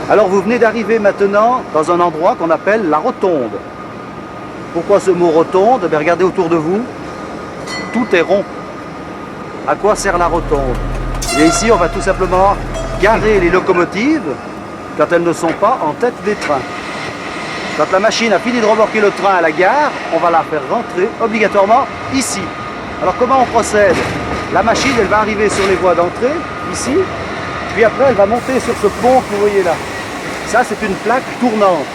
Alors vous venez d'arriver maintenant dans un endroit qu'on appelle la rotonde. Pourquoi ce mot rotonde? Regardez autour de vous, tout est rond. À quoi sert la rotonde? Et ici on va tout simplement garer les locomotives quand elles ne sont pas en tête des trains. Quand la machine a fini de remorquer le train à la gare, on va la faire rentrer obligatoirement ici. Alors comment on procède? La machine elle va arriver sur les voies d'entrée, ici, puis après elle va monter sur ce pont que vous voyez là. Ça, c'est une plaque tournante.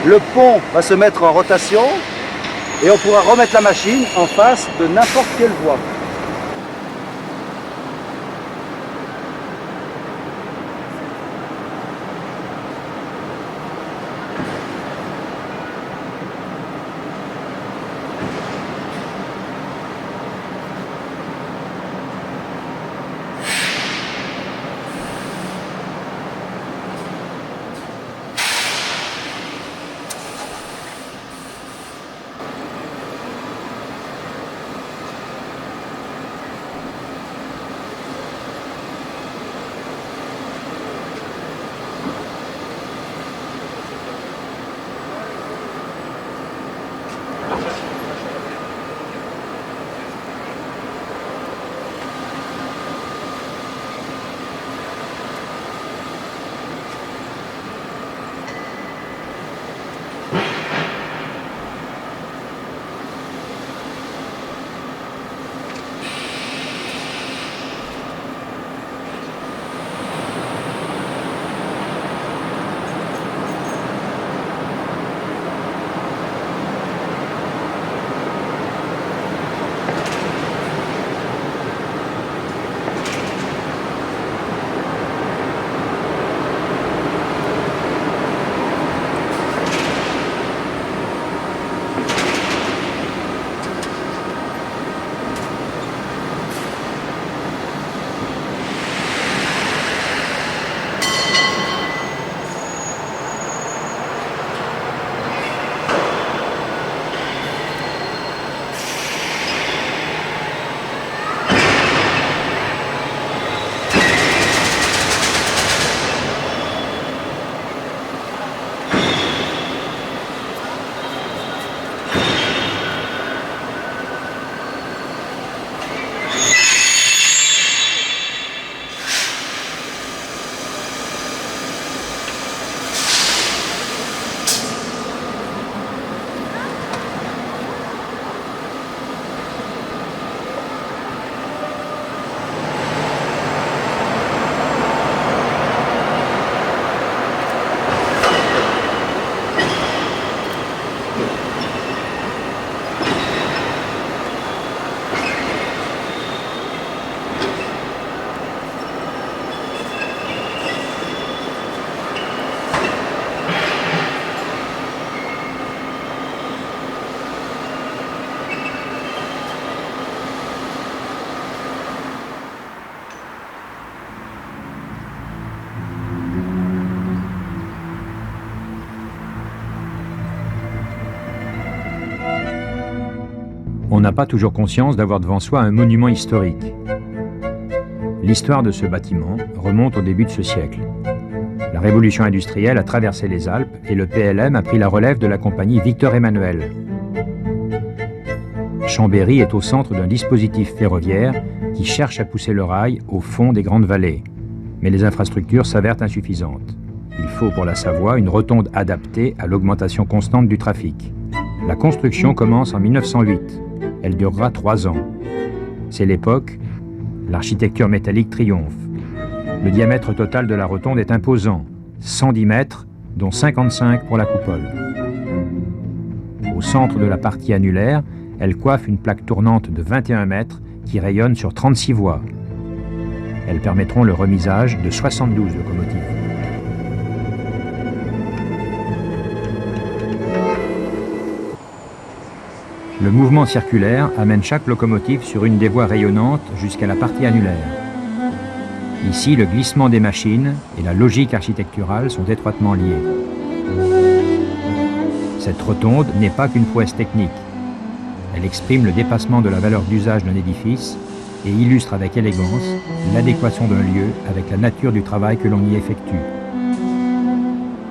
Le pont va se mettre en rotation et on pourra remettre la machine en face de n'importe quelle voie. On n'a pas toujours conscience d'avoir devant soi un monument historique. L'histoire de ce bâtiment remonte au début de ce siècle. La révolution industrielle a traversé les Alpes et le PLM a pris la relève de la compagnie Victor-Emmanuel. Chambéry est au centre d'un dispositif ferroviaire qui cherche à pousser le rail au fond des grandes vallées. Mais les infrastructures s'avèrent insuffisantes. Il faut pour la Savoie une rotonde adaptée à l'augmentation constante du trafic. La construction commence en 1908. Elle durera 3 ans. C'est l'époque, l'architecture métallique triomphe. Le diamètre total de la rotonde est imposant, 110 mètres, dont 55 pour la coupole. Au centre de la partie annulaire, elle coiffe une plaque tournante de 21 mètres qui rayonnent sur 36 voies. Elles permettront le remisage de 72 locomotives. Le mouvement circulaire amène chaque locomotive sur une des voies rayonnantes jusqu'à la partie annulaire. Ici, le glissement des machines et la logique architecturale sont étroitement liés. Cette rotonde n'est pas qu'une prouesse technique. Elle exprime le dépassement de la valeur d'usage d'un édifice et illustre avec élégance l'adéquation d'un lieu avec la nature du travail que l'on y effectue.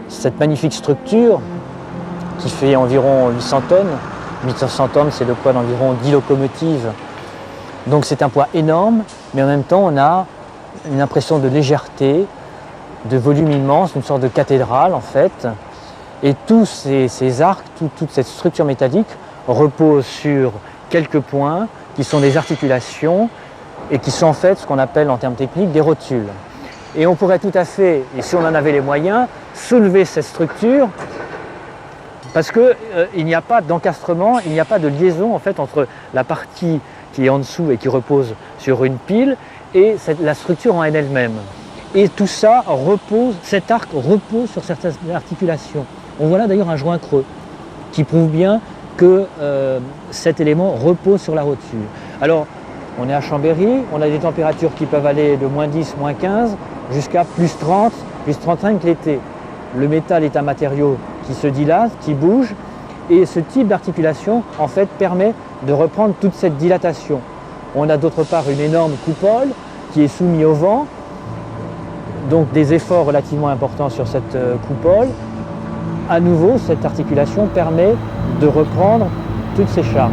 Cette magnifique structure, qui fait environ 800 tonnes, 800 tonnes, c'est le poids d'environ 10 locomotives. Donc c'est un poids énorme, mais en même temps on a une impression de légèreté, de volume immense, une sorte de cathédrale en fait. Et tous ces arcs, toute cette structure métallique repose sur quelques points qui sont des articulations et qui sont en fait ce qu'on appelle en termes techniques des rotules. Et on pourrait tout à fait, et si on en avait les moyens, soulever cette structure parce qu'il n'y a pas d'encastrement, il n'y a pas de liaison en fait entre la partie qui est en dessous et qui repose sur une pile et la structure en elle-même. Et tout ça repose, cet arc repose sur certaines articulations. On voit là d'ailleurs un joint creux qui prouve bien que cet élément repose sur la rotule. Alors, on est à Chambéry, on a des températures qui peuvent aller de moins 10, moins 15 jusqu'à plus 30, plus 35 l'été. Le métal est un matériau qui se dilate, qui bouge, et ce type d'articulation en fait permet de reprendre toute cette dilatation. On a d'autre part une énorme coupole qui est soumise au vent, donc des efforts relativement importants sur cette coupole. À nouveau, cette articulation permet de reprendre toutes ces charges.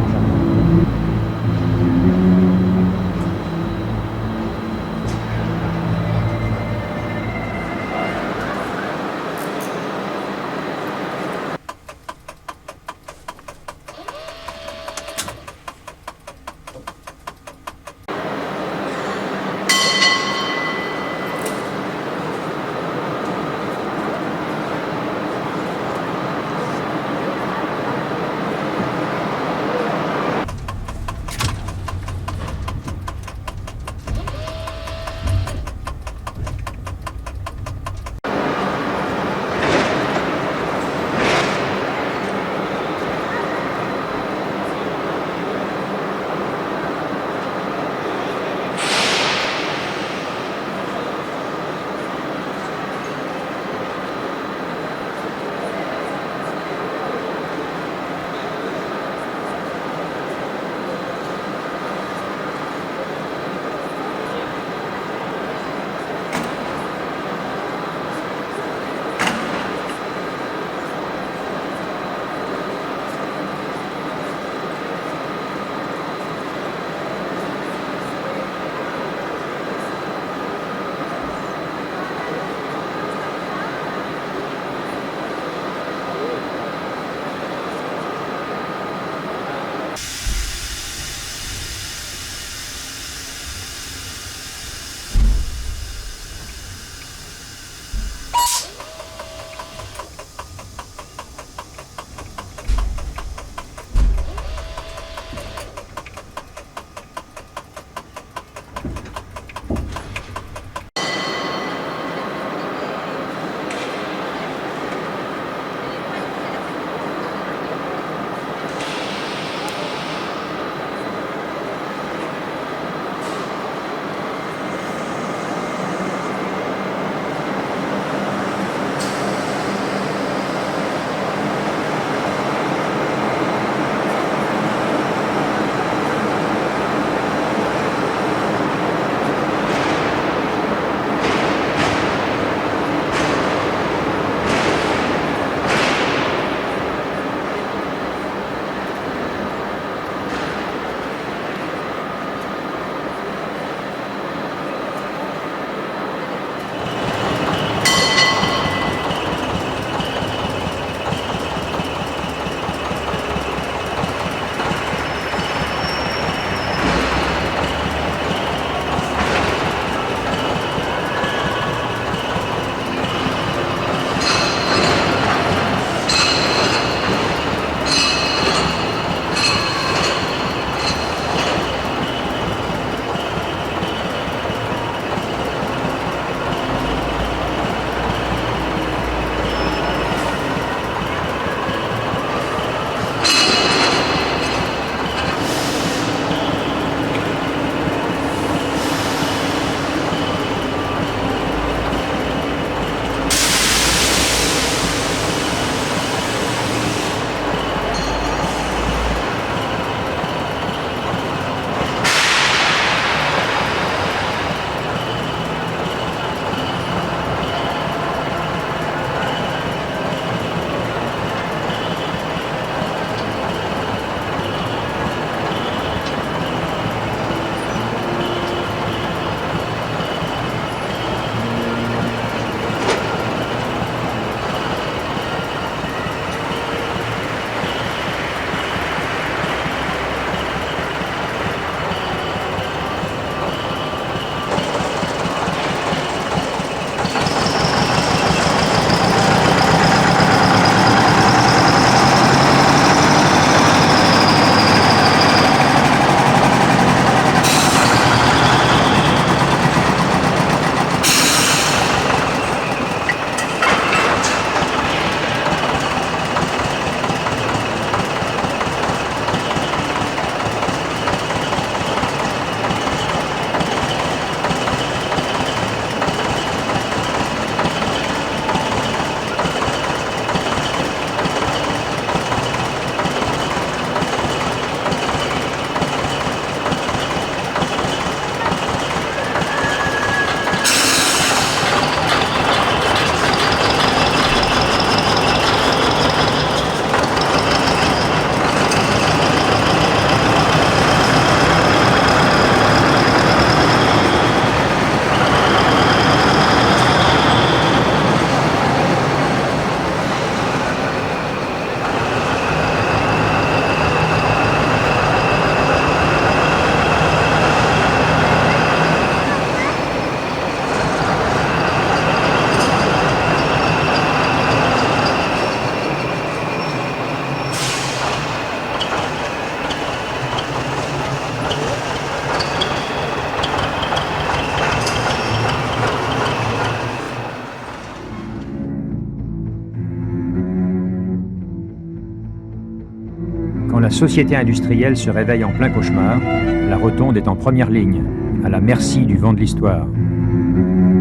société industrielle se réveille en plein cauchemar. La rotonde est en première ligne, à la merci du vent de l'histoire.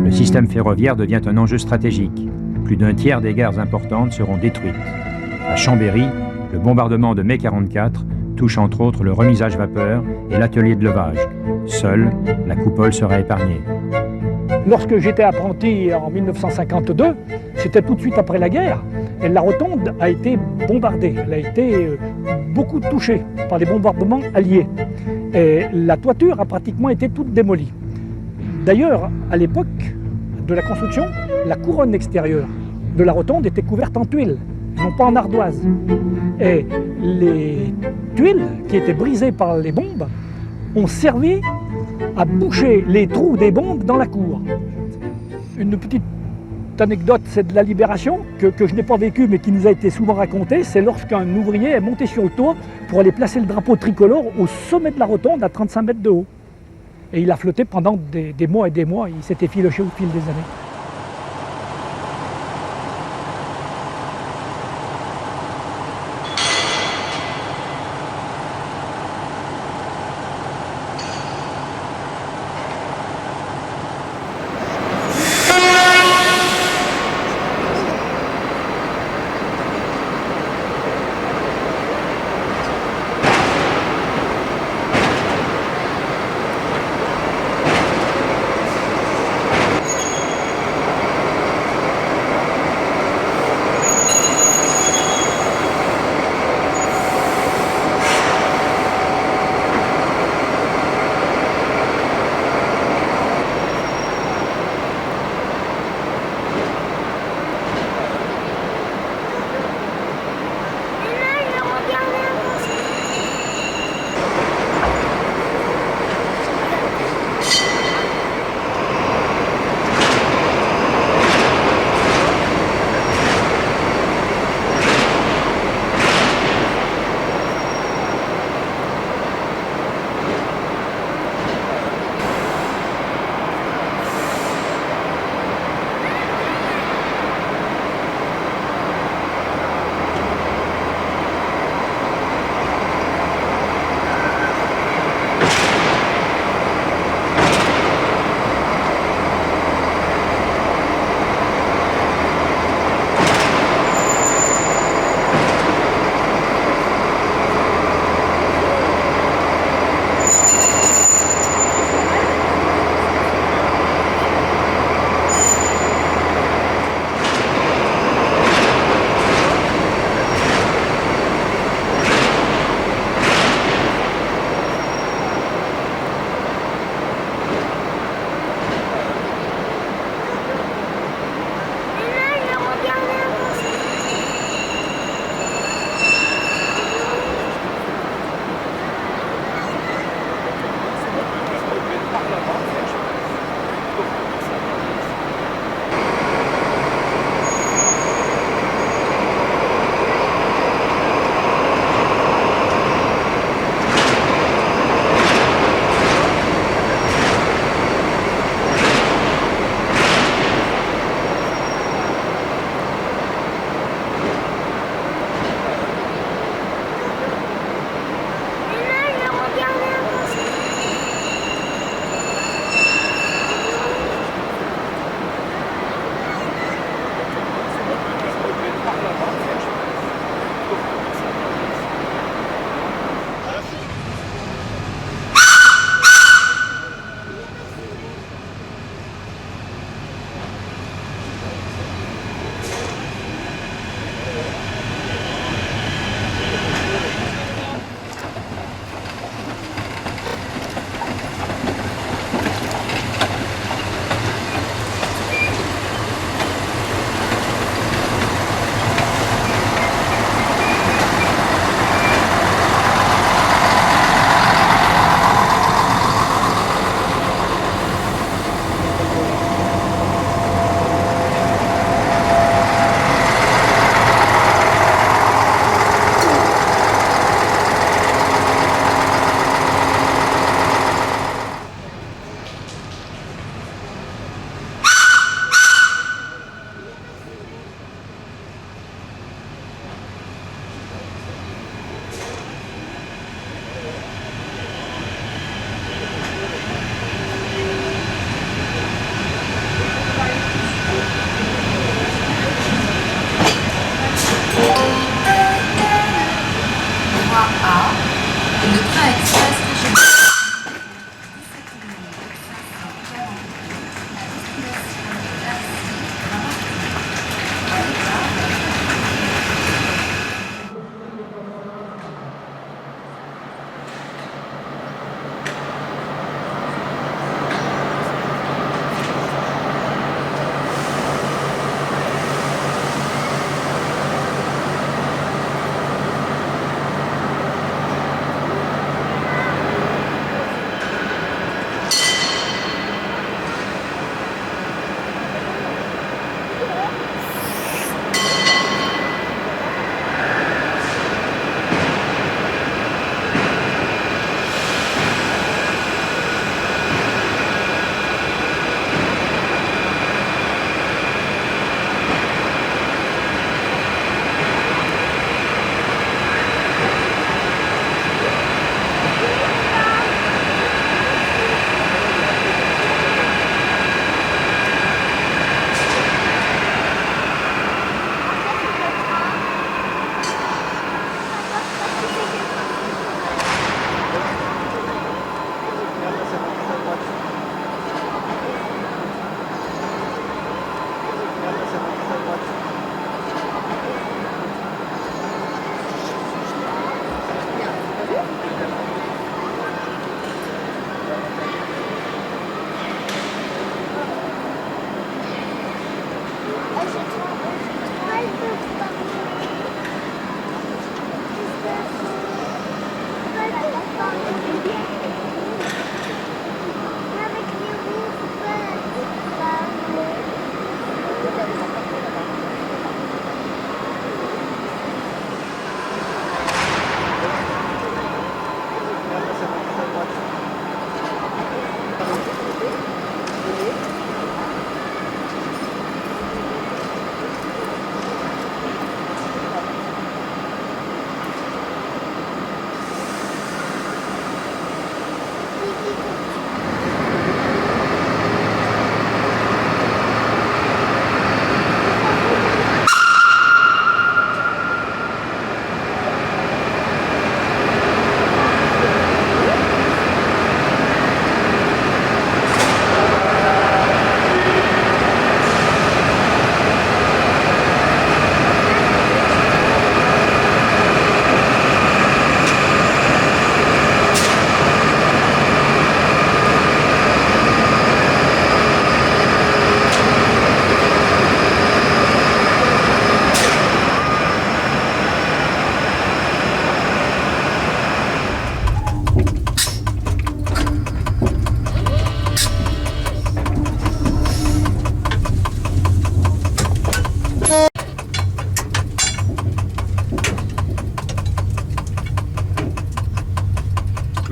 Le système ferroviaire devient un enjeu stratégique. Plus d'un tiers des gares importantes seront détruites. À Chambéry, le bombardement de mai 44 touche entre autres le remisage vapeur et l'atelier de levage. Seule, la coupole sera épargnée. Lorsque j'étais apprenti en 1952, c'était tout de suite après la guerre, et la rotonde a été bombardée. Elle a été beaucoup touchée par les bombardements alliés. Et la toiture a pratiquement été toute démolie. D'ailleurs, à l'époque de la construction, la couronne extérieure de la rotonde était couverte en tuiles, non pas en ardoise. Et les tuiles qui étaient brisées par les bombes ont servi à boucher les trous des bombes dans la cour. Une petite anecdote, c'est de la Libération, que je n'ai pas vécue mais qui nous a été souvent racontée. C'est lorsqu'un ouvrier est monté sur le toit pour aller placer le drapeau tricolore au sommet de la rotonde à 35 mètres de haut. Et il a flotté pendant des mois et des mois, il s'est effiloché au fil des années.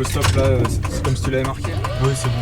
le stop là, c'est comme si tu l'avais marqué. Oui, c'est bon.